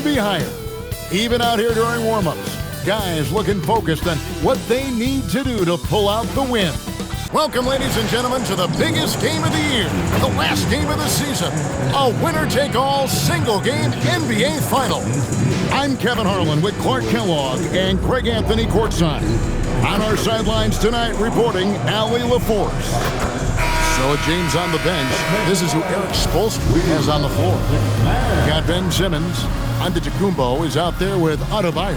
be higher. Even out here during warm-ups, guys looking focused on what they need to do to pull out the win. Welcome, ladies and gentlemen, to the biggest game of the year, the last game of the season, a winner-take-all single-game NBA Final. I'm Kevin Harlan with Clark Kellogg and Craig Anthony courtside. On our sidelines tonight, reporting Allie LaForce. So James on the bench. This is who Erik Spoelstra has on the floor. Got Ben Simmons. Antetokounmpo is out there with Adebayo.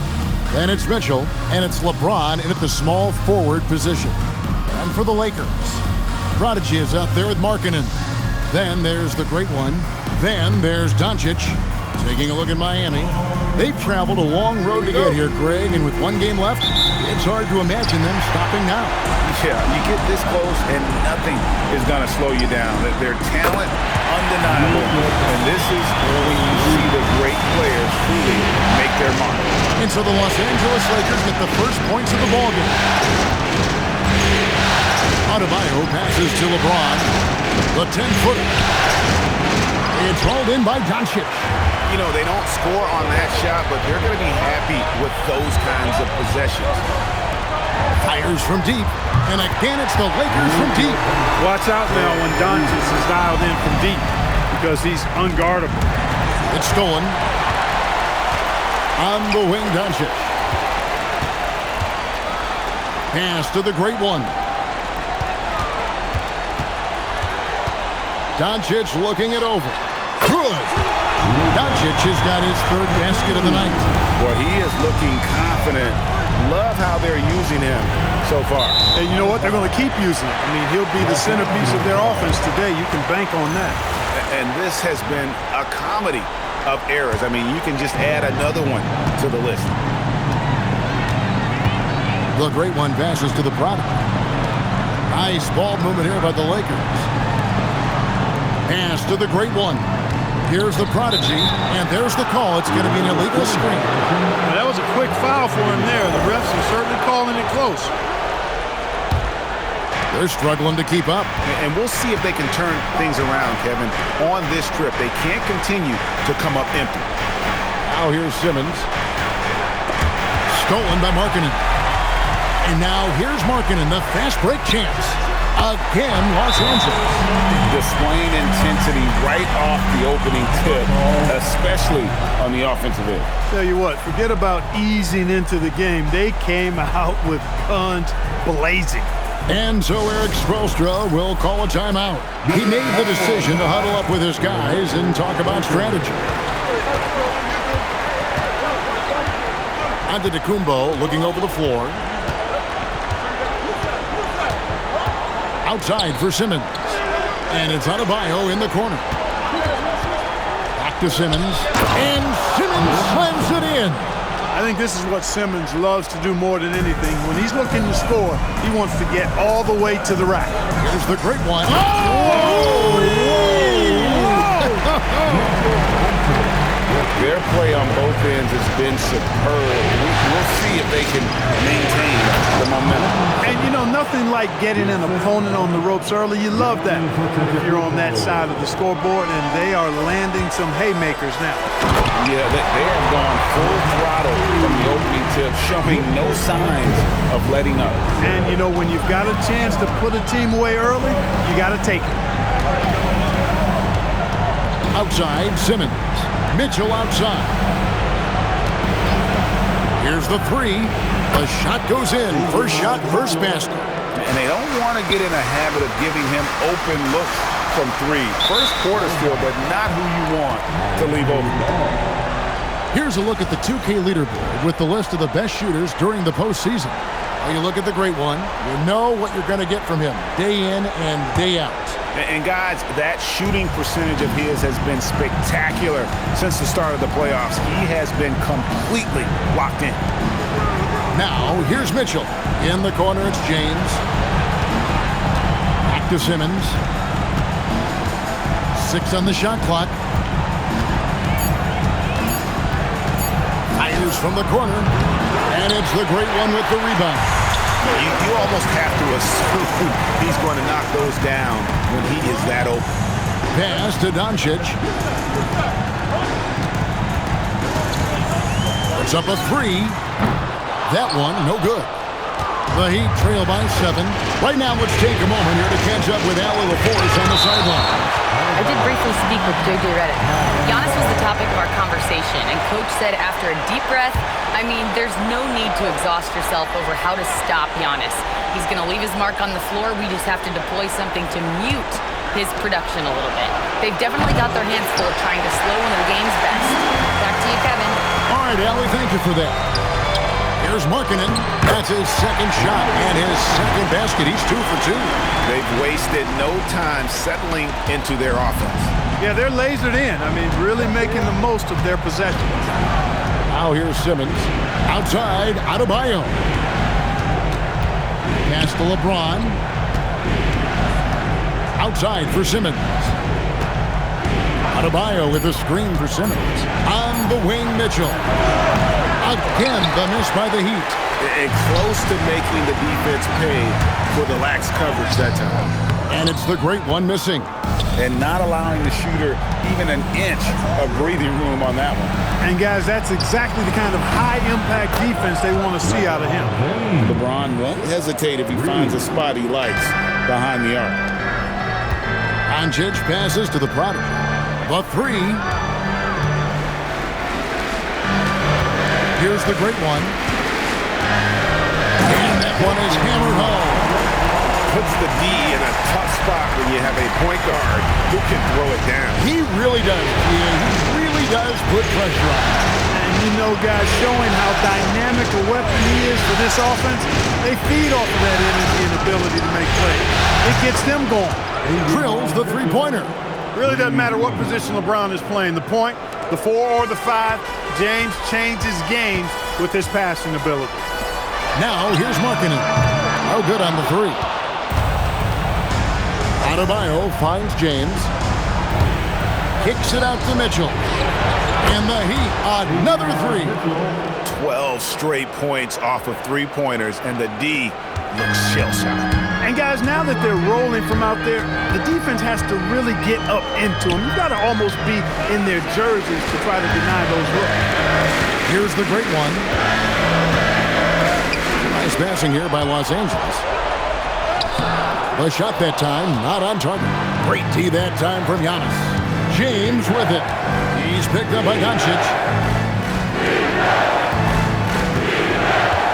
Then it's Mitchell, and it's LeBron in at the small forward position. And for the Lakers, Prodigy is out there with Markkanen. Then there's the great one. Then there's Doncic. Taking a look at Miami. They've traveled a long road to get here, Greg, and with one game left, it's hard to imagine them stopping now. Yeah, you get this close and nothing is going to slow you down. Their talent, undeniable. And this is when you see the great players truly make their mark. And so the Los Angeles Lakers get the first points of the ballgame. Adebayo passes to LeBron. The 10-footer. It's hauled in by Doncic. You know, they don't score on that shot, but they're going to be happy with those kinds of possessions. Fires from deep. And again, it's the Lakers from deep. Watch out now when Doncic is dialed in from deep because he's unguardable. It's stolen. On the wing, Doncic. Pass to the great one. Doncic looking it over. Good. Doncic has got his third basket of the night. Well, he is looking confident. Love how they're using him so far. And you know what? They're going to keep using him. I mean, he'll be the centerpiece of their offense today. You can bank on that. And this has been a comedy of errors. I mean, you can just add another one to the list. The great one passes to the product. Nice ball movement here by the Lakers. Pass to the great one. Here's the Prodigy, and there's the call. It's going to be an illegal screen. Well, that was a quick foul for him there. The refs are certainly calling it close. They're struggling to keep up. And we'll see if they can turn things around, Kevin, on this trip. They can't continue to come up empty. Now here's Simmons. Stolen by Markkanen. And now here's Markkanen, the fast break chance. Again, Los Angeles. Displaying intensity right off the opening tip, especially on the offensive end. Tell you what, forget about easing into the game. They came out with guns blazing. And so Erik Spoelstra will call a timeout. He made the decision to huddle up with his guys and talk about strategy. Antetokounmpo looking over the floor. Outside for Simmons. And it's Adebayo in the corner. Back to Simmons. And Simmons slams it in. I think this is what Simmons loves to do more than anything. When he's looking to score, he wants to get all the way to the rack. Here's the great one. Their play on both ends has been superb. We'll see if they can maintain the momentum. And you know, nothing like getting an opponent on the ropes early. You love that if you're on that side of the scoreboard, and they are landing some haymakers now. Yeah, they have gone full throttle from the opening tip, showing no signs of letting up. And you know, when you've got a chance to put a team away early, you got to take it. Outside, Simmons. Mitchell outside. Here's the three. The shot goes in. First shot, first basket. And they don't want to get in a habit of giving him open looks from three. First quarter still, but not who you want to leave open. Here's a look at the 2K leaderboard with the list of the best shooters during the postseason. When you look at the great one, you know what you're going to get from him day in and day out. And guys, that shooting percentage of his has been spectacular since the start of the playoffs. He has been completely locked in. Now, here's Mitchell. In the corner, it's James. Back to Simmons. 6 on the shot clock. Fires from the corner. And it's the great one with the rebound. You almost have to assume he's going to knock those down when he is that open. Pass to Doncic. puts up a three. That one, no good. The Heat trail by 7. Right now, let's take a moment here to catch up with Allie LaForce on the sideline. I did briefly speak with J.J. Redick. Giannis was the topic of our conversation, and Coach said after a deep breath, I mean, there's no need to exhaust yourself over how to stop Giannis. He's going to leave his mark on the floor. We just have to deploy something to mute his production a little bit. They've definitely got their hands full trying to slow one of the game's best. Back to you, Kevin. All right, Allie, thank you for that. Here's Markkanen. That's his second shot and his second basket. He's 2 for 2. They've wasted no time settling into their offense. Yeah, they're lasered in. I mean, really making the most of their possessions. Now here's Simmons. Outside, Adebayo. Pass to LeBron. Outside for Simmons. Adebayo with a screen for Simmons. On the wing, Mitchell. Again, the miss by the Heat. And close to making the defense pay for the lax coverage that time. And it's the great one missing. And not allowing the shooter even an inch of breathing room on that one. And, guys, that's exactly the kind of high-impact defense they want to see out of him. LeBron won't hesitate if he finds a spot he likes behind the arc. Doncic passes to the prodigy. The three. Here's the great one. And that one is hammered home. Puts the D in a tough spot when you have a point guard who can throw it down. He really does. He really does put pressure on. And you know, guys, showing how dynamic a weapon he is for this offense, they feed off of that energy and ability to make plays. It gets them going. He drills the three-pointer. Really doesn't matter what position LeBron is playing, the point, the 4 or the 5, James changes games with his passing ability. Now here's Markkanen. Oh, good on the three. Adebayo finds James. Kicks it out to Mitchell. And the Heat, another three. 12 straight points off of three-pointers, and the D looks shell-shocked. And, guys, now that they're rolling from out there, the defense has to really get up into them. You've got to almost be in their jerseys to try to deny those looks. Here's the great one. Nice passing here by Los Angeles. The shot that time, not on target. Great D that time from Giannis. James with it. He's picked up by Doncic.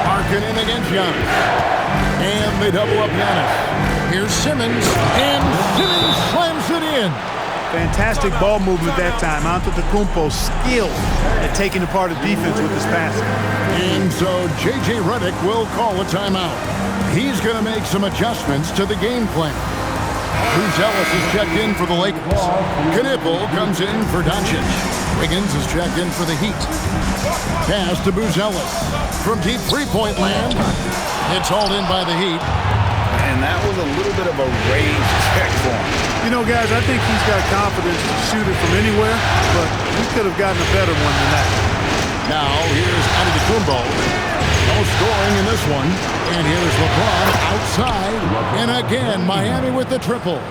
Markkanen against Giannis. And they double up Giannis. Here's Simmons. And Simmons slams it in. Fantastic ball movement that time. Antetokounmpo skilled at taking apart a defense with his passing. And so J.J. Redick will call a timeout. He's going to make some adjustments to the game plan. Buzelis is checked in for the Lakers. Knipple comes in for Doncic. Wiggins is checked in for the Heat. Pass to Buzelis. From deep three-point land. It's hauled in by the Heat. And that was a little bit of a range check for him. You know, guys, I think he's got confidence to shoot it from anywhere, but he could have gotten a better one than that. Now, here's Antetokounmpo. No scoring in this one. And here's LeBron outside. And again, Miami with the triple.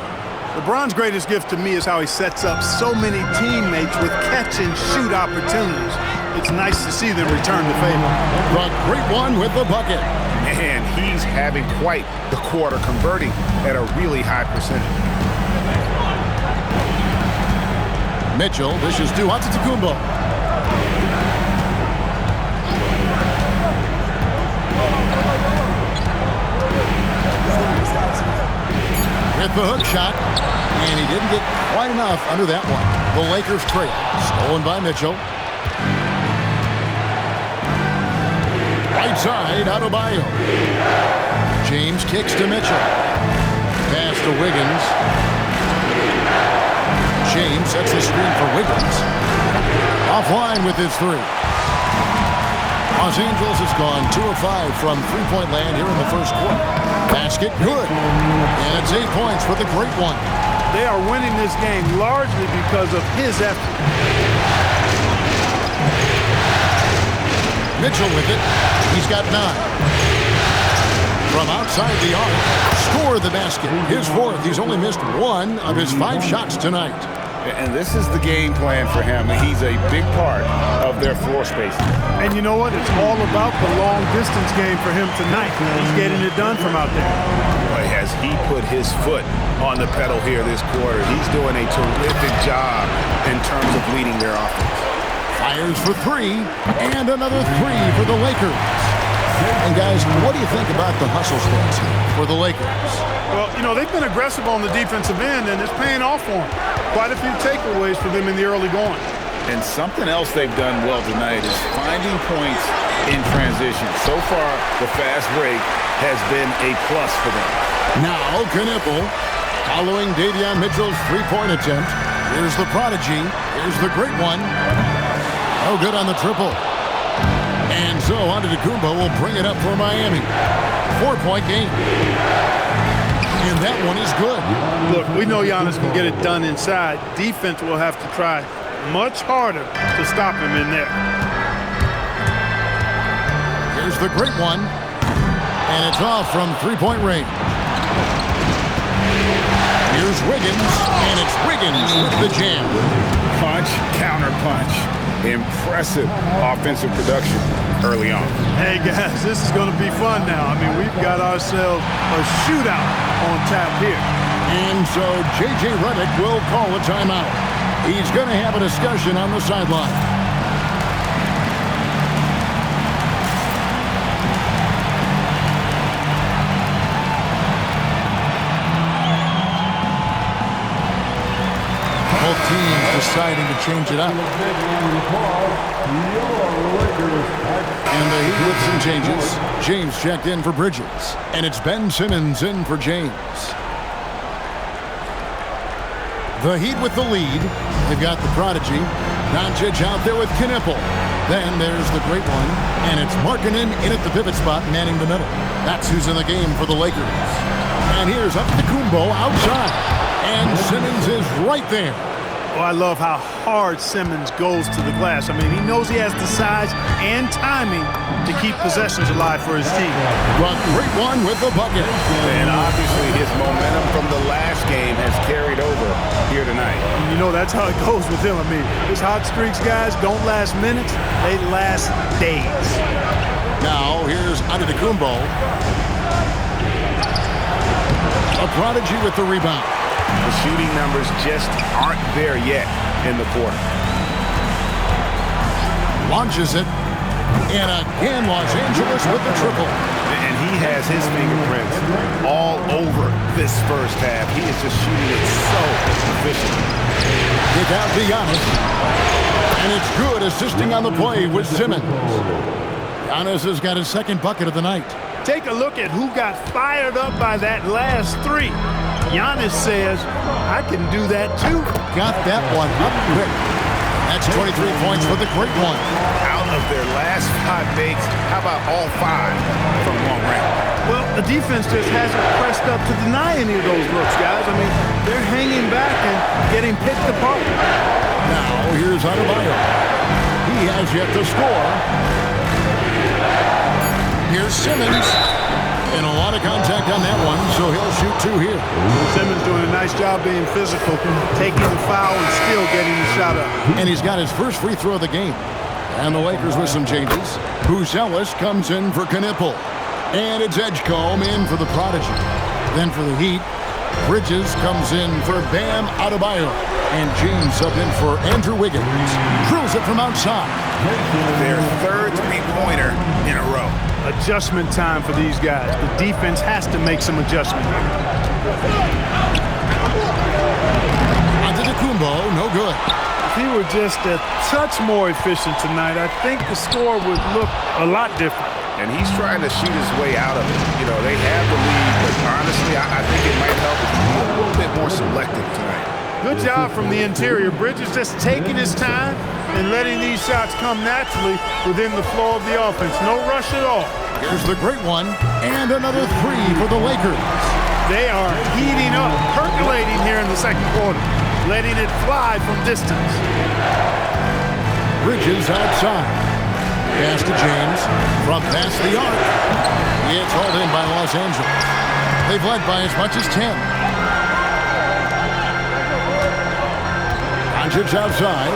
LeBron's greatest gift to me is how he sets up so many teammates with catch-and-shoot opportunities. It's nice to see them return the favor. The great one with the bucket. And he's having quite the quarter, converting at a really high percentage. Mitchell, this is to Antetokounmpo. With the hook shot, and he didn't get quite enough under that one. The Lakers trail, stolen by Mitchell. Right side, Adebayo. James kicks to Mitchell. Pass to Wiggins. James sets the screen for Wiggins. Offline with his three. Los Angeles has gone 2 of 5 from three-point land here in the first quarter. Basket good. And it's 8 points for the great one. They are winning this game largely because of his effort. Mitchell with it. He's got 9. From outside the arc, score the basket. His 4th. He's only missed 1 of his 5 shots tonight. And this is the game plan for him. He's a big part of their floor space. And you know what? It's all about the long-distance game for him tonight. He's getting it done from out there. Boy, has he put his foot on the pedal here this quarter. He's doing a terrific job in terms of leading their offense. Fires for three, and another three for the Lakers. And guys, what do you think about the hustle stance here for the Lakers? Well, you know, they've been aggressive on the defensive end, and it's paying off for them. Quite a few takeaways for them in the early going. And something else they've done well tonight is finding points in transition. So far, the fast break has been a plus for them. Now, Knipple, following Davion Mitchell's three-point attempt. Here's the prodigy. Here's the great one. No good on the triple. And so Antetokounmpo will bring it up for Miami. 4-point game. And that one is good. Look, we know Giannis can get it done inside. Defense will have to try much harder to stop him in there. Here's the great one. And it's off from three-point range. Here's Wiggins, and it's Wiggins with the jam. Punch, counter punch. Impressive offensive production early on. Hey, guys, this is going to be fun now. I mean, we've got ourselves a shootout on tap here. And so J.J. Redick will call a timeout. He's going to have a discussion on the sideline. Both teams deciding to change it up. And the Heat with some changes. James checked in for Bridges. And it's Ben Simmons in for James. The Heat with the lead. They've got the prodigy. Doncic out there with Knipple. Then there's the great one. And it's Markkanen in at the pivot spot, manning the middle. That's who's in the game for the Lakers. And here's Antetokounmpo outside. And Simmons is right there. Oh, I love how hard Simmons goes to the glass. I mean, he knows he has the size and timing to keep possessions alive for his team. But great one with the bucket. And obviously his momentum from the last game has carried over here tonight. You know, that's how it goes with him. I mean, his hot streaks, guys, don't last minutes. They last days. Now, here's Antetokounmpo. A prodigy with the rebound. The shooting numbers just aren't there yet in the quarter. Launches it. And again, Los Angeles with the triple. And he has his fingerprints all over this first half. He is just shooting it so efficiently. Kick out to Giannis. And it's good, assisting on the play with Simmons. Giannis has got his second bucket of the night. Take a look at who got fired up by that last three. Giannis says, I can do that too. Got that one up quick. That's 23 points for the great one. Out of their last 5 makes, how about all 5 from long range? Well, the defense just hasn't pressed up to deny any of those looks, guys. I mean, they're hanging back and getting picked apart. Now, here's Adebayo. He has yet to score. Here's Simmons. And a lot of contact on that one, so he'll shoot 2 here. Simmons doing a nice job being physical, taking the foul and still getting the shot up. And he's got his first free throw of the game. And the Lakers with some changes. Buzelis comes in for Knipple. And it's Edgecombe in for the prodigy. Then for the Heat, Bridges comes in for Bam Adebayo. And James up in for Andrew Wiggins. Drills it from outside. Their third three-pointer in a row. Adjustment time for these guys. The defense has to make some adjustment. Antetokounmpo, no good. If he were just a touch more efficient tonight, I think the score would look a lot different. And he's trying to shoot his way out of it. You know, they have the lead, but honestly, I think it might help if he be a little bit more selective tonight. Good job from the interior. Bridges just taking his time and letting these shots come naturally within the flow of the offense. No rush at all. Here's the great one, and another 3 for the Lakers. They are heating up, percolating here in the second quarter, letting it fly from distance. Bridges outside. Pass to James from past the arc. It's hauled in by Los Angeles. They've led by as much as 10. Doncic outside.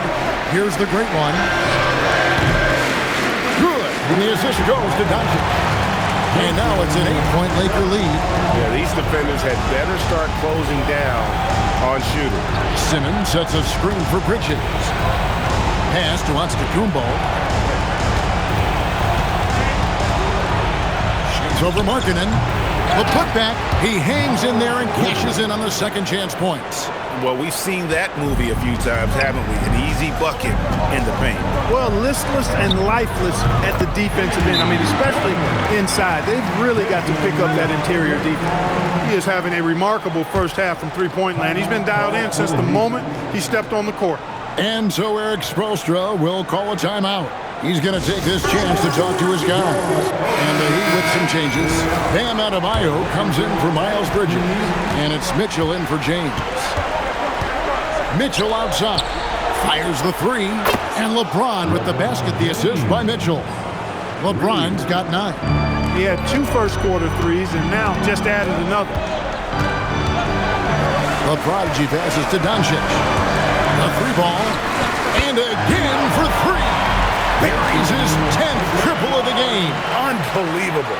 Here's the great one. Good. And the assist goes to Doncic. And now it's an 8-point Laker lead. Yeah, these defenders had better start closing down on shooting. Simmons sets a screen for Bridges. Pass to Antetokounmpo. Shoots over Markkanen. The putback. He hangs in there and cashes in on the second chance points. Well, we've seen that movie a few times, haven't we? An easy bucket in the paint. Well, listless and lifeless at the defensive end. I mean, especially inside. They've really got to pick up that interior defense. He is having a remarkable first half from three-point land. He's been dialed in since the moment he stepped on the court. And so Eric Spoelstra will call a timeout. He's going to take this chance to talk to his guys. And the Heat with some changes. Bam Adebayo comes in for Miles Bridges. And it's Mitchell in for James. Mitchell outside. Fires the three. And LeBron with the basket, the assist by Mitchell. LeBron's got 9. He had 2 first-quarter threes and now just added another. The prodigy passes to Doncic. The 3-ball. And again for 3. Buries his 10th triple of the game. Unbelievable.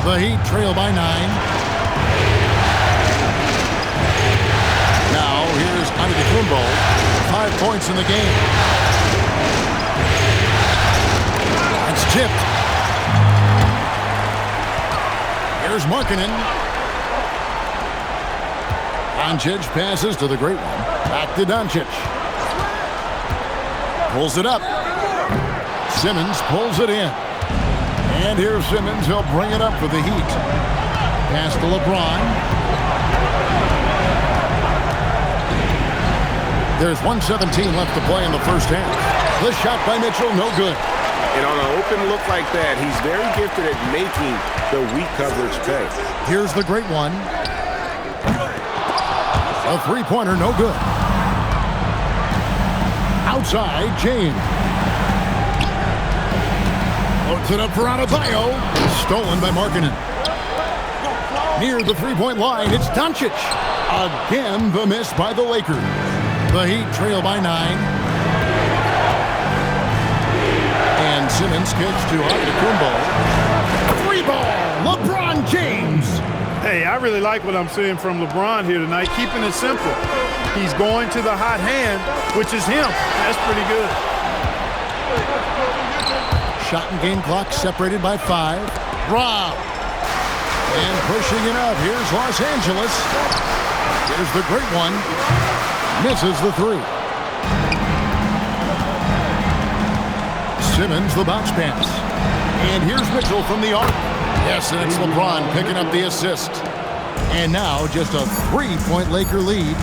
The Heat trail by 9. Now here's Antetokounmpo. 5 points in the game. It's tipped. Here's Markkanen. Doncic passes to the great one. Back to Doncic. Pulls it up. Simmons pulls it in. And here's Simmons. He'll bring it up for the Heat. Pass to LeBron. There's 1:17 left to play in the first half. The shot by Mitchell, no good. And on an open look like that, he's very gifted at making the weak coverage pay. Here's the great one. A three-pointer, no good. Outside, James. Loads it up for Adebayo. Stolen by Markkanen. Near the three-point line, it's Doncic. Again, the miss by the Lakers. The Heat trail by 9. And Simmons kicks to Antetokounmpo. 3-ball, LeBron James. Hey, I really like what I'm seeing from LeBron here tonight, keeping it simple. He's going to the hot hand, which is him. That's pretty good. Shot and game clock separated by 5. Rob. And pushing it up. Here's Los Angeles. Here's the great one. Misses the 3. Simmons, the bounce pass. And here's Mitchell from the arc. Yes, and it's LeBron picking up the assist. And now just a 3-point Laker lead.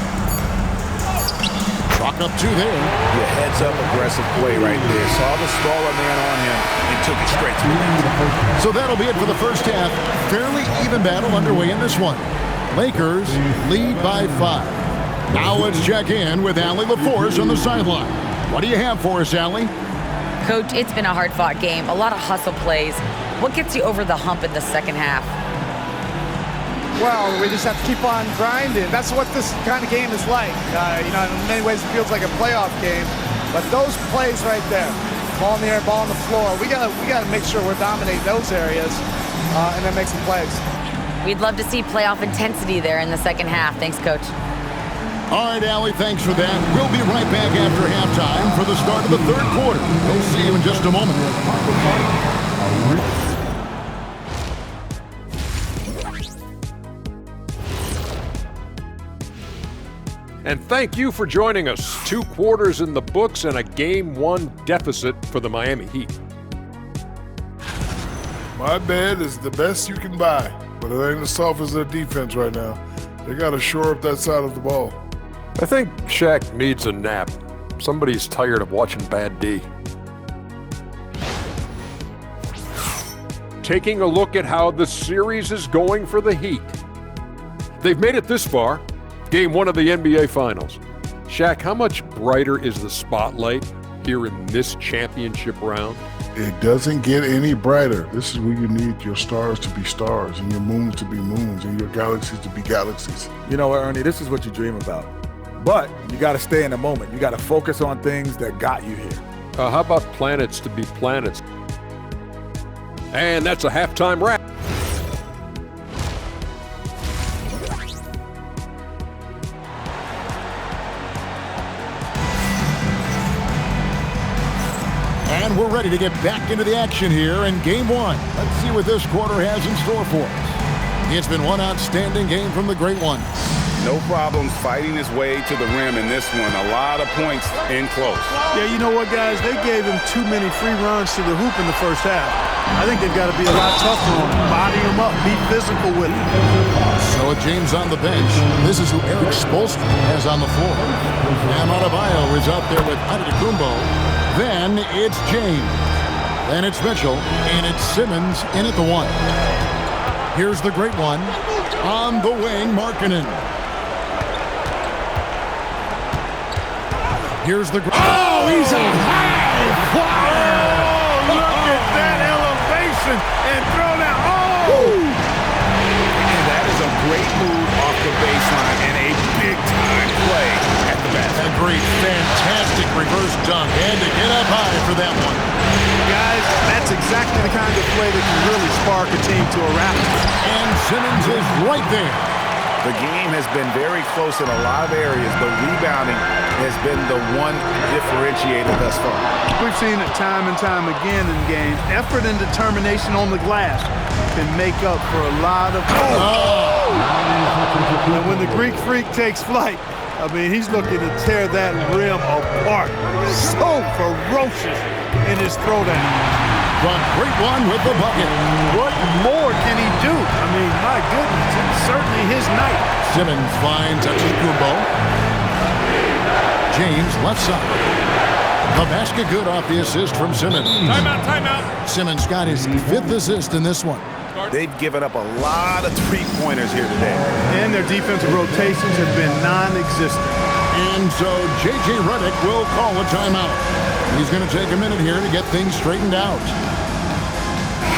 Chalk up 2 there. The heads-up aggressive play right there. Saw the smaller man on him and took it straight to the net. So that'll be it for the first half. Fairly even battle underway in this one. Lakers lead by 5. Now let's check in with Allie LaForce on the sideline. What do you have for us, Allie? Coach, it's been a hard-fought game. A lot of hustle plays. What gets you over the hump in the second half? Well, we just have to keep on grinding. That's what this kind of game is like. In many ways it feels like a playoff game. But those plays right there, ball in the air, ball on the floor, we gotta make sure we're dominating those areas and then make some plays. We'd love to see playoff intensity there in the second half. Thanks, Coach. All right, Allie, thanks for that. We'll be right back after halftime for the start of the third quarter. We'll see you in just a moment. And thank you for joining us. 2 quarters in the books and a Game 1 deficit for the Miami Heat. My bed is the best you can buy, but it ain't as soft as their defense right now. They got to shore up that side of the ball. I think Shaq needs a nap. Somebody's tired of watching Bad D. Taking a look at how the series is going for the Heat. They've made it this far. Game 1 of the NBA Finals. Shaq, how much brighter is the spotlight here in this championship round? It doesn't get any brighter. This is where you need your stars to be stars and your moons to be moons and your galaxies to be galaxies. You know what, Ernie, this is what you dream about. But you got to stay in the moment. You got to focus on things that got you here. How about planets to be planets? And that's a halftime wrap. And we're ready to get back into the action here in Game 1. Let's see what this quarter has in store for us. It's been one outstanding game from the Great Ones. No problems fighting his way to the rim in this one. A lot of points in close. Yeah, you know what, guys? They gave him too many free runs to the hoop in the first half. I think they've got to be a lot tougher on him. Body him up. Be physical with him. So with James on the bench, this is who Eric Spoelstra has on the floor. Bam Adebayo is out there with Antetokounmpo. Then it's James. Then it's Mitchell. And it's Simmons in at the 1. Here's the Great One. On the wing, Markkanen. Here's the... Oh, he's a high flyer! Oh, look at that elevation and throw that. Oh! And that is a great move off the baseline and a big-time play at the basket. A great, fantastic reverse dunk. And to get up high for that one. Guys, that's exactly the kind of play that can really spark a team to a rapid. And Simmons is right there. The game has been very close in a lot of areas, but rebounding has been the one differentiator thus far. We've seen it time and time again in games. Effort and determination on the glass can make up for a lot of... And when the Greek Freak takes flight, I mean, he's looking to tear that rim apart. So ferocious in his throwdown. The Great One with the bucket. What more can he do? I mean, my goodness, it's certainly his night. Simmons finds Antetokounmpo. James left side. The basket good off the assist from Simmons. Timeout. Simmons got his 5th assist in this one. They've given up a lot of three-pointers here today. And their defensive rotations have been non-existent. And so J.J. Redick will call a timeout. He's going to take a minute here to get things straightened out.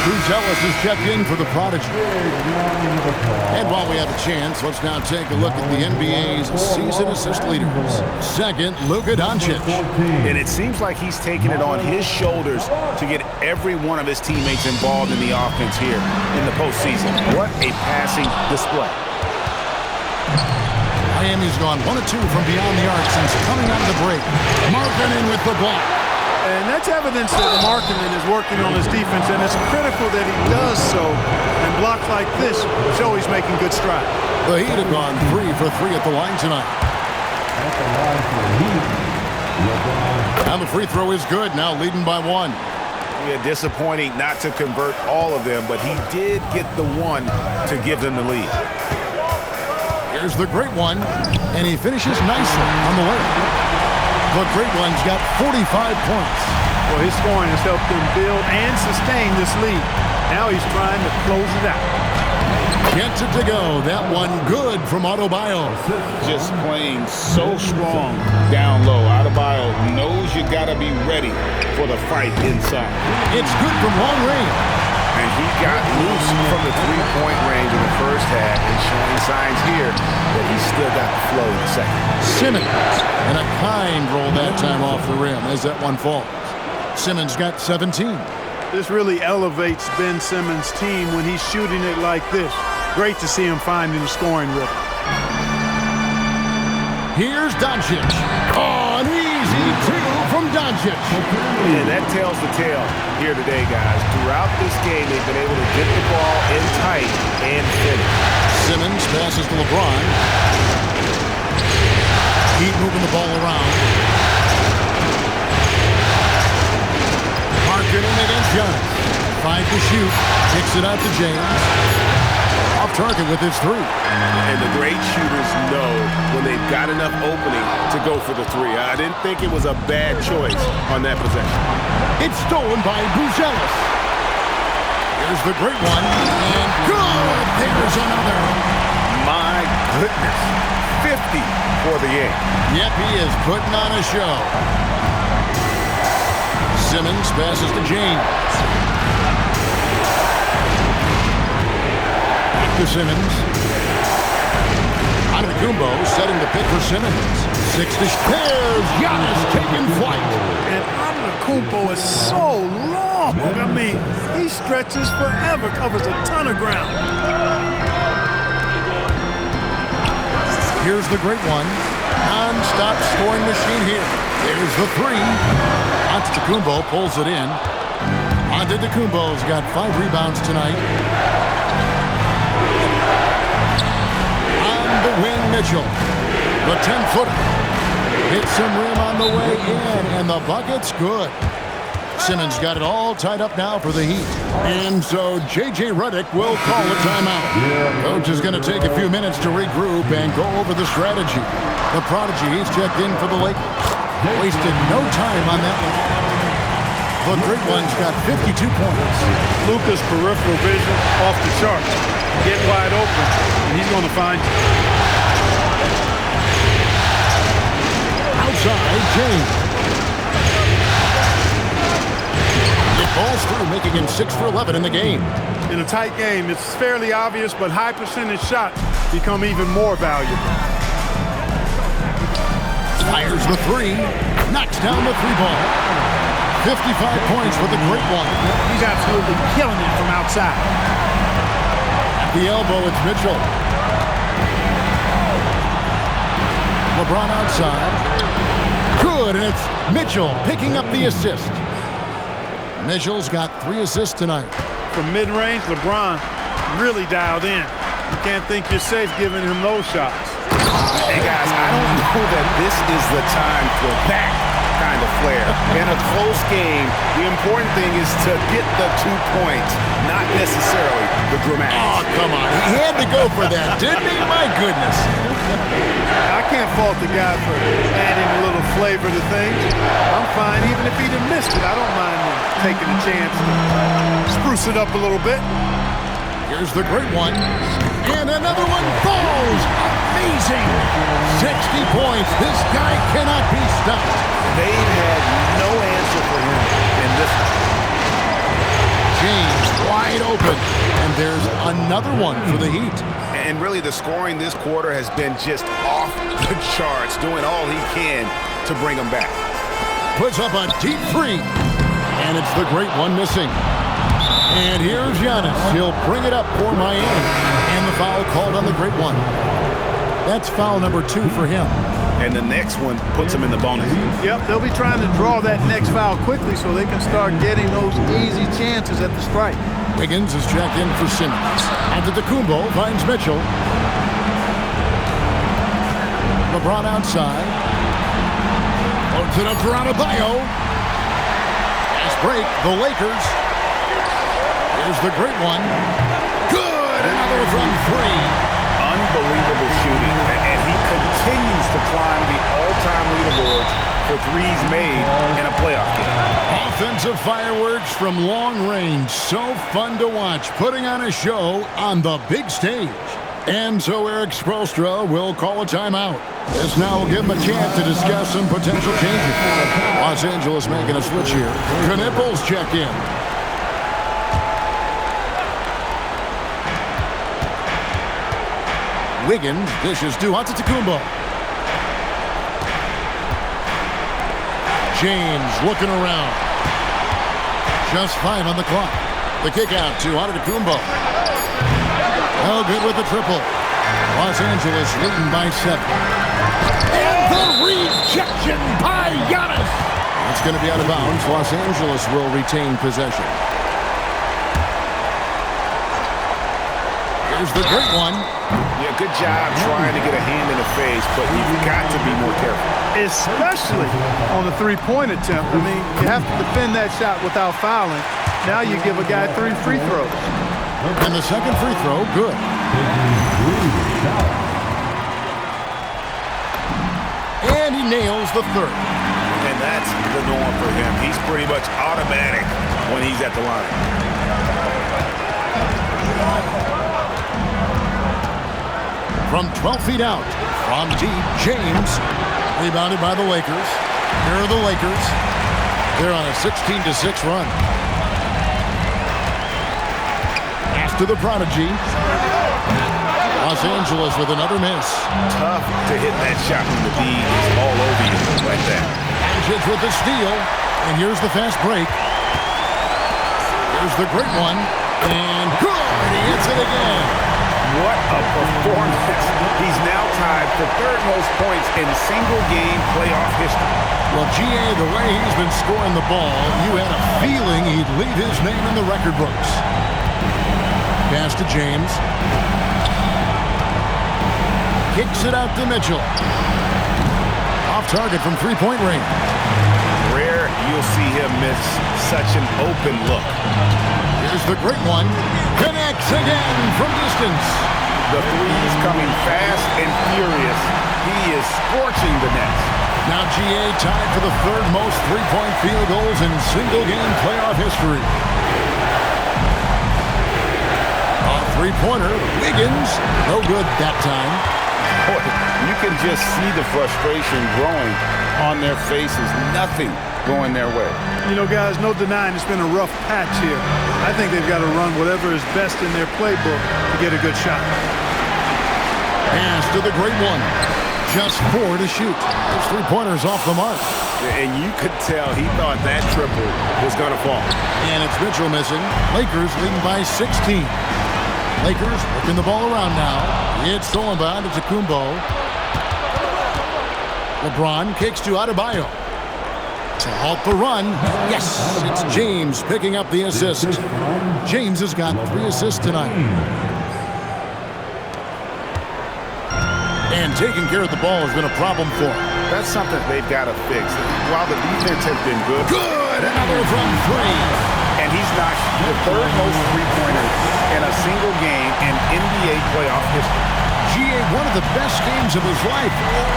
Buzelis has checked in for the Prodigy. And while we have a chance, let's now take a look at the NBA's season assist leaders. Second, Luka Doncic. And it seems like he's taking it on his shoulders to get every one of his teammates involved in the offense here in the postseason. What a passing display. Miami's gone 1 of 2 from beyond the arc since coming out of the break. Markkanen with the block. And that's evidence that Markkanen is working on his defense, and it's critical that he does so. And blocks like this show he's making good strides. The Heat have gone 3 for 3 at the line tonight. And the free throw is good, now leading by 1. Yeah, disappointing not to convert all of them, but he did get the one to give them the lead. Here's the Great One, and he finishes nicely on the layup. The Great One's got 45 points. Well, his scoring has helped them build and sustain this lead. Now he's trying to close it out. Gets it to go. That one good from Adebayo. Just playing so strong down low. Adebayo knows you got to be ready for the fight inside. It's good from long range. And he got loose from the three-point range in the first half and showing signs here that he's still got the flow in the second. Simmons, and a kind roll that time off the rim as that one falls. Simmons got 17. This really elevates Ben Simmons' team when he's shooting it like this. Great to see him finding the scoring rhythm. Here's Doncic. Oh, an easy 2 from Doncic. Yeah, that tells the tale here today, guys. Throughout this game, they've been able to get the ball in tight and finish. Simmons passes to LeBron. Keep moving the ball around. Markkanen against Giannis. 5 to shoot. Kicks it out to James. Off target with his 3. And the great shooters know when they've got enough opening to go for the 3. I didn't think it was a bad choice on that possession. It's stolen by Buzelis. Here's the Great One. And good! There's another. My goodness. 50 for the game. Yep, he is putting on a show. Simmons passes to James. To Simmons. On Antetokounmpo setting the pick for Simmons. 6 to there's Giannis taking flight. And Antetokounmpo is so long. I mean, he stretches forever, covers a ton of ground. Here's the great one. Non-stop scoring machine here. There's the 3. Antetokounmpo pulls it in. Antetokounmpo's got 5 rebounds tonight. On the wing, Mitchell. The 10-footer. Hits some rim on the way in, and the bucket's good. Simmons got it all tied up now for the Heat. And so J.J. Redick will call a timeout. Coach is going to take a few minutes to regroup and go over the strategy. The prodigy, he's checked in for the Lakers. Wasted no time on that one. The great one's got 52 points. Luka's peripheral vision off the charts. Get wide open, and he's going to find you. Outside, James. It falls through, making him 6 for 11 in the game. In a tight game, it's fairly obvious, but high percentage shots become even more valuable. Fires the 3. Knocks down the 3-ball. 55 points for the great one. He's absolutely killing it from outside. At the elbow, it's Mitchell. LeBron outside. Good, and it's Mitchell picking up the assist. Mitchell's got 3 assists tonight. From mid-range, LeBron really dialed in. You can't think you're safe giving him those shots. Hey, guys, I don't know that this is the time for that kind of flair. In a close game, the important thing is to get the 2 points, not necessarily the dramatics. Oh, come on. He had to go for that, didn't he? My goodness. I can't fault the guy for adding a little flavor to things. I'm fine. Even if he'd have missed it, I don't mind taking a chance. Spruce it up a little bit. Here's the great one. And another one falls. Amazing. 60 points. This guy cannot be stopped. They've had no answer for him in this one. James wide open. And there's another one for the Heat. And really, the scoring this quarter has been just off the charts, doing all he can to bring them back. Puts up a deep 3. And it's the great one missing. And here's Giannis. He'll bring it up for Miami. And the foul called on the great one. That's foul number 2 for him. And the next one puts him in the bonus. Yep, they'll be trying to draw that next foul quickly so they can start getting those easy chances at the strike. Wiggins is checked in for Simmons. Antetokounmpo finds Mitchell. LeBron outside. Puts it up for Adebayo. Fast break, the Lakers. Here's the great one. Good! Another from 3. Unbelievable shooting, and he continues to climb the all-time leaderboards for threes made in a playoff game. Offensive fireworks from long range. So fun to watch, putting on a show on the big stage. And so Eric Spoelstra will call a timeout. This now will give him a chance to discuss some potential changes. Los Angeles making a switch here. Knipples check in. Wiggins dishes to Antetokounmpo. James looking around. Just 5 on the clock. The kick out to Antetokounmpo. Oh, good with the triple. Los Angeles leading by 7. And the rejection by Giannis. It's going to be out of bounds. Los Angeles will retain possession. Here's the great one. Yeah, good job trying to get a hand in the face, but you've got to be more careful. Especially on the three-point attempt. I mean, you have to defend that shot without fouling. Now you give a guy 3 free throws. And the second free throw, good. And he nails the 3rd. And that's the norm for him. He's pretty much automatic when he's at the line. From 12 feet out, from deep, James, rebounded by the Lakers. Here are the Lakers. They're on a 16-6 run. Pass to the prodigy. Los Angeles with another miss. Tough to hit that shot when the D is all over you like that. Doncic with the steal, and here's the fast break. Here's the great one, and good! He hits it again. What a performance. He's now tied for third most points in single-game playoff history. Well, GA, the way he's been scoring the ball, you had a feeling he'd leave his name in the record books. Pass to James. Kicks it out to Mitchell. Off target from three-point range. Rare you'll see him miss such an open look. Here's the great one. Connects again from distance. The three's coming fast and furious. He is scorching the nets. Now GA tied for the third most three-point field goals in single-game playoff history. A three-pointer, Wiggins, no good that time. Boy, you can just see the frustration growing on their faces. Nothing going their way. You know, guys, no denying it's been a rough patch here. I think they've got to run whatever is best in their playbook to get a good shot. Pass to the great one. Just 4 to shoot. Those three-pointers off the mark. And you could tell he thought that triple was going to fall. And it's Mitchell missing. Lakers leading by 16. Lakers working the ball around now. It's stolen by Antetokounmpo. LeBron kicks to Adebayo. To halt the run. Yes, it's James picking up the assist. James has got 3 assists tonight. And taking care of the ball has been a problem for him. That's something they've got to fix. While the defense has been good. Good! Another from 3. And he's knocked the third most three-pointers in a single game in NBA playoff history. GA, one of the best games of his life,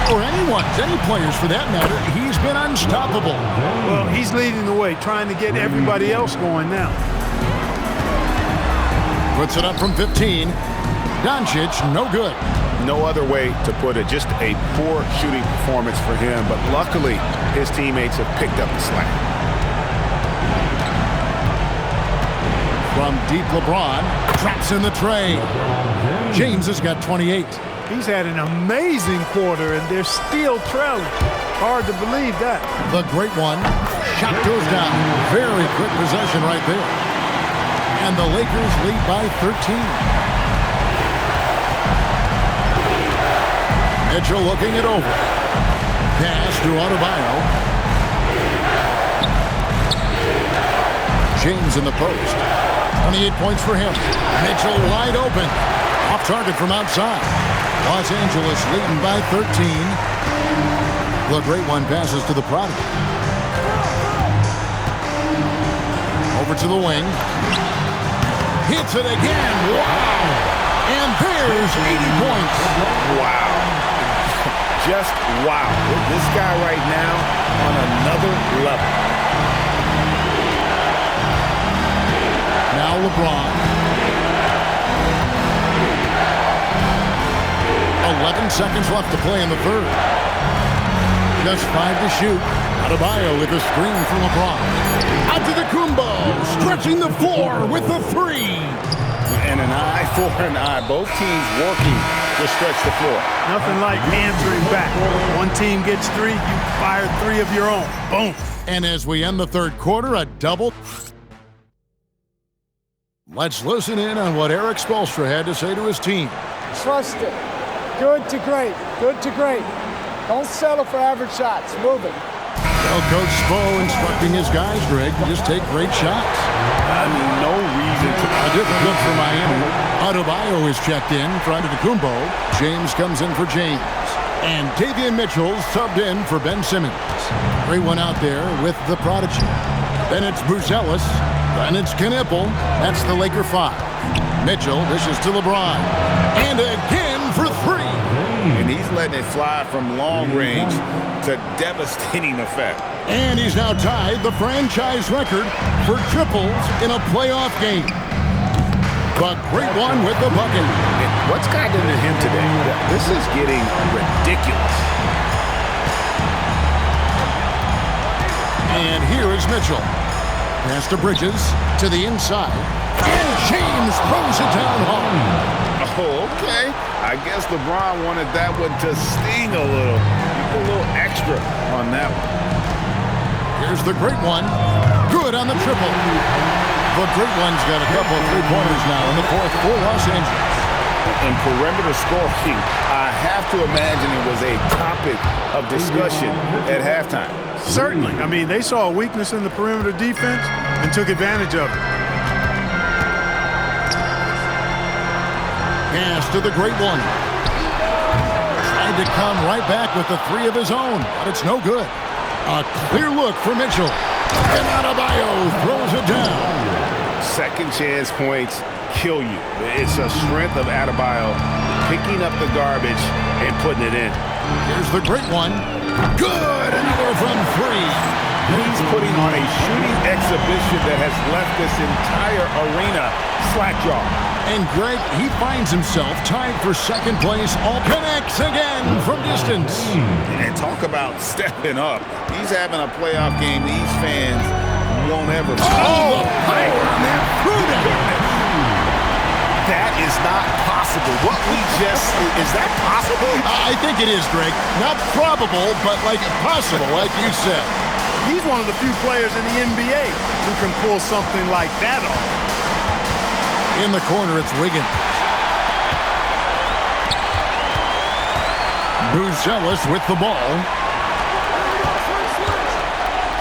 or anyone's, any players for that matter. He's been unstoppable. Well, he's leading the way, trying to get everybody else going now. Puts it up from 15. Doncic, no good. No other way to put it. Just a poor shooting performance for him, but luckily his teammates have picked up the slack. From deep, LeBron traps in the tray. James has got 28. He's had an amazing quarter, and they're still trailing. Hard to believe that. The great one. Shot goes down. Very quick possession right there. And the Lakers lead by 13. Mitchell looking it over. Pass to Adebayo. James in the post. 28 points for him. Mitchell wide open. Off target from outside. Los Angeles leading by 13. The great one passes to the prodigy. Over to the wing. Hits it again. Wow. And there's 80 points. Wow. Just wow. This guy right now on another level. Now LeBron. 11 seconds left to play in the third. Just 5 to shoot. Adebayo with a screen from LeBron. Antetokounmpo stretching the floor with the 3. And an eye for an eye. Both teams working to stretch the floor. Nothing like answering back. One team gets 3, you fire 3 of your own. Boom. And as we end the third quarter, a double. Let's listen in on what Eric Spoelstra had to say to his team. Trust it. Good to great. Good to great. Don't settle for average shots. Move it. Well, Coach Spo instructing his guys, Greg, to just take great shots. I mean, no reason to. A different look for Miami. Adebayo is checked in for Antetokounmpo. James comes in for James. And Davion Mitchell's subbed in for Ben Simmons. Great one out there with the prodigy. Then it's Buzelis. Then it's Knipple. That's the Laker 5. Mitchell dishes to LeBron. And again for 3. And he's letting it fly from long range to devastating effect. And he's now tied the franchise record for triples in a playoff game. The great one with the bucket. And what's gotten into him today? This is getting ridiculous. And here is Mitchell. Pass to Bridges to the inside. And James throws it down home. Oh, okay. I guess LeBron wanted that one to sting a little. A little extra on that one. Here's the great one. Good on the triple. The great one's got a couple of three-pointers now in the fourth for Los Angeles. In perimeter scoring, I have to imagine it was a topic of discussion at halftime. Certainly. I mean, they saw a weakness in the perimeter defense and took advantage of it. Pass to the great one. Tried to come right back with the three of his own, but it's no good. A clear look for Mitchell. And Adebayo throws it down. Second chance points kill you. It's a strength of Adebayo picking up the garbage and putting it in. Here's the great one. Good! Another from three. He's putting on a shooting exhibition that has left this entire arena slack-jawed. And Greg, he finds himself tied for second place. All connects again from distance. And talk about stepping up. He's having a playoff game these fans won't ever see. Oh, my goodness. That is not possible. What we just, is that possible? I think it is, Greg. Not probable, but like possible, like you said. He's one of the few players in the NBA who can pull something like that off. In the corner, it's Wiggins. Buzelis with the ball.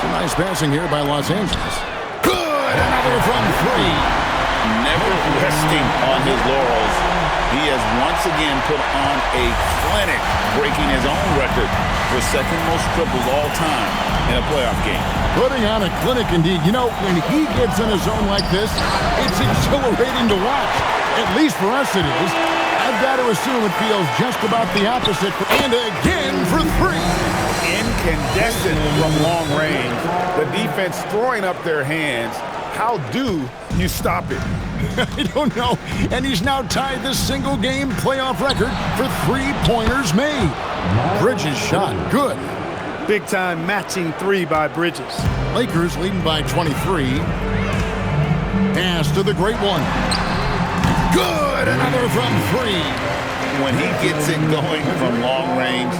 Some nice passing here by Los Angeles. Good! Another from three. Never resting on his laurels. He has once again put on a clinic, breaking his own record for second most triples all time in a playoff game. Putting on a clinic indeed. You know, when he gets in a zone like this, it's exhilarating to watch. At least for us it is. I've got to assume it feels just about the opposite. And again for three. Incandescent from long range. The defense throwing up their hands. How do you stop it? I don't know. And he's now tied this single-game playoff record for three-pointers made. Bridges shot. Good. Big-time matching three by Bridges. Lakers leading by 23. Pass to the great one. Good. Another from three. When he gets it going from long range,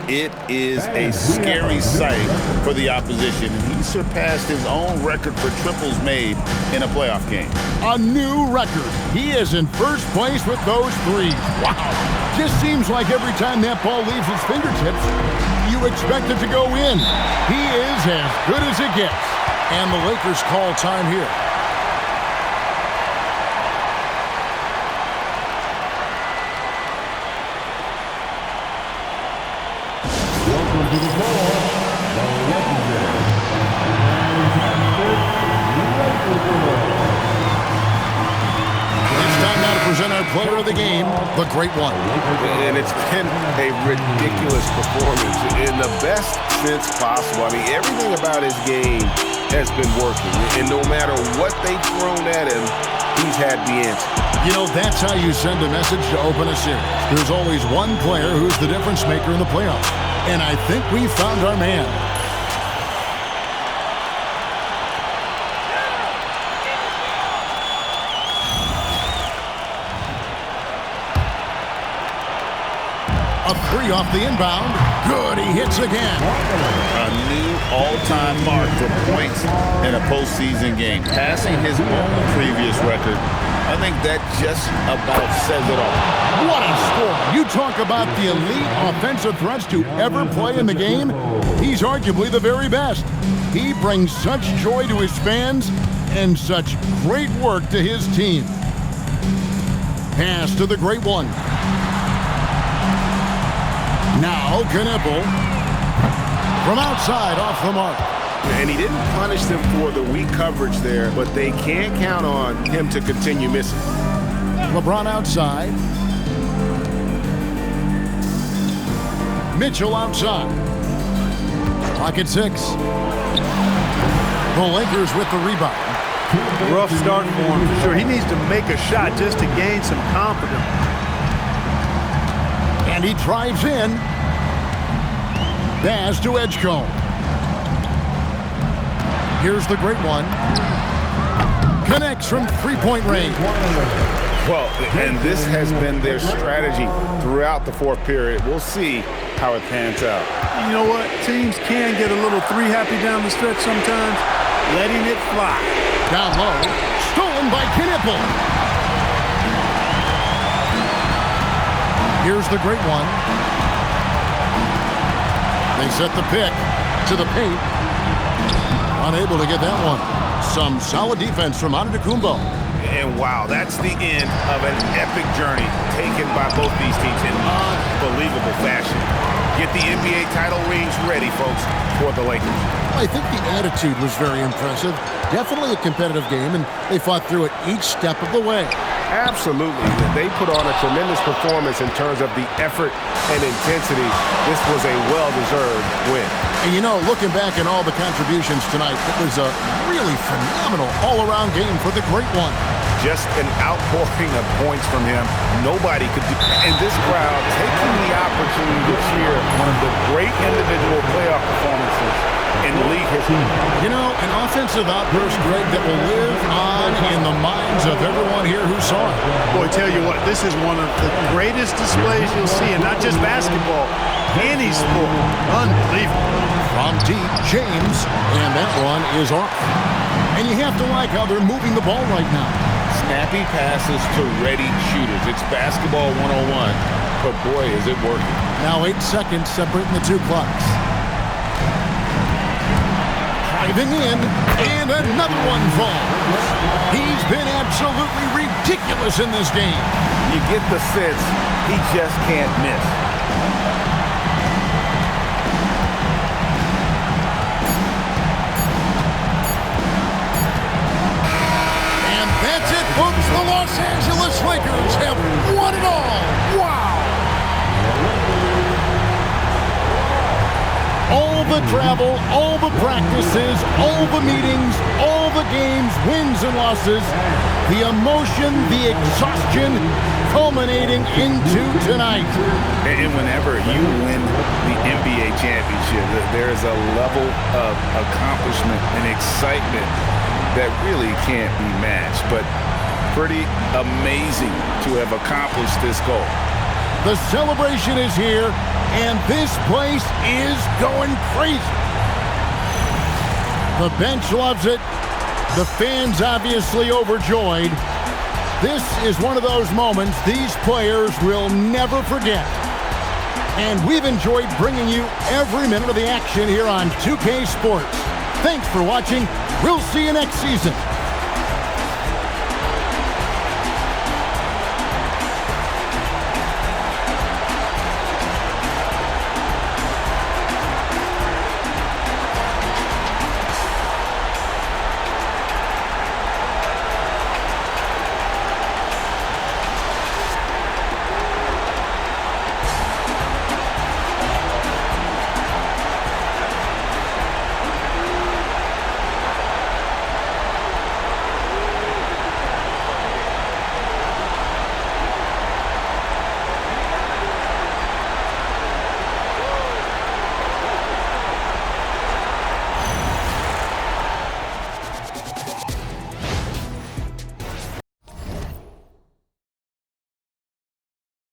it is a scary sight for the opposition. He surpassed his own record for triples made in a playoff game. A new record. He is in first place with those threes. Wow. Just seems like every time that ball leaves his fingertips, you expect it to go in. He is as good as it gets. And the Lakers call time here. Present our player of the game, the great one. And it's been a ridiculous performance in the best sense possible. I mean, everything about his game has been working. And no matter what they've thrown at him, he's had the answer. You know, that's how you send a message to open a series. There's always one player who's the difference maker in the playoffs. And I think we found our man. A three off the inbound. Good, he hits again. A new all-time mark for points in a postseason game. Passing his own previous record. I think that just about says it all. What a score. You talk about the elite offensive threats to ever play in the game. He's arguably the very best. He brings such joy to his fans and such great work to his team. Pass to the great one. Now Knueppel from outside off the mark. And he didn't punish them for the weak coverage there, but they can't count on him to continue missing. LeBron outside. Mitchell outside. Clock at 6. The Lakers with the rebound. Rough start for him for sure. He needs to make a shot just to gain some confidence. And he drives in. Pass to Edgecombe. Here's the great one. Connects from three-point range. Well, and this has been their strategy throughout the fourth period. We'll see how it pans out. You know what? Teams can get a little three-happy down the stretch sometimes, letting it fly. Down low, stolen by Knipple. Here's the great one. They set the pick to the paint. Unable to get that one. Some solid defense from Antetokounmpo. And wow, that's the end of an epic journey taken by both these teams in unbelievable fashion. Get the NBA title rings ready, folks, for the Lakers. I think the attitude was very impressive. Definitely a competitive game, and they fought through it each step of the way. Absolutely. They put on a tremendous performance in terms of the effort and intensity. This was a well-deserved win. And you know, looking back at all the contributions tonight, it was a really phenomenal all-around game for the great one. Just an outpouring of points from him. Nobody could do. And this crowd taking the opportunity to cheer one of the great individual playoff performances in league history. You know, an offensive outburst, Greg, that will live on in the minds of everyone here who saw it. Boy, tell you what, this is one of the greatest displays you'll see, and not just basketball, any sport. Unbelievable. From deep, James, and that one is off. And you have to like how they're moving the ball right now. Snappy passes to ready shooters. It's basketball 101, but boy, is it working. Now 8 seconds separating the two clocks. Driving in, and another one falls. He's been absolutely ridiculous in this game. You get the sense he just can't miss. That's it, folks. The Los Angeles Lakers have won it all. Wow. All the travel, all the practices, all the meetings, all the games, wins and losses, the emotion, the exhaustion culminating into tonight. And whenever you win the NBA championship, there is a level of accomplishment and excitement that really can't be matched, but pretty amazing to have accomplished this goal. The celebration is here, and this place is going crazy. The bench loves it. The fans obviously overjoyed. This is one of those moments these players will never forget. And we've enjoyed bringing you every minute of the action here on 2K Sports. Thanks for watching. We'll see you next season.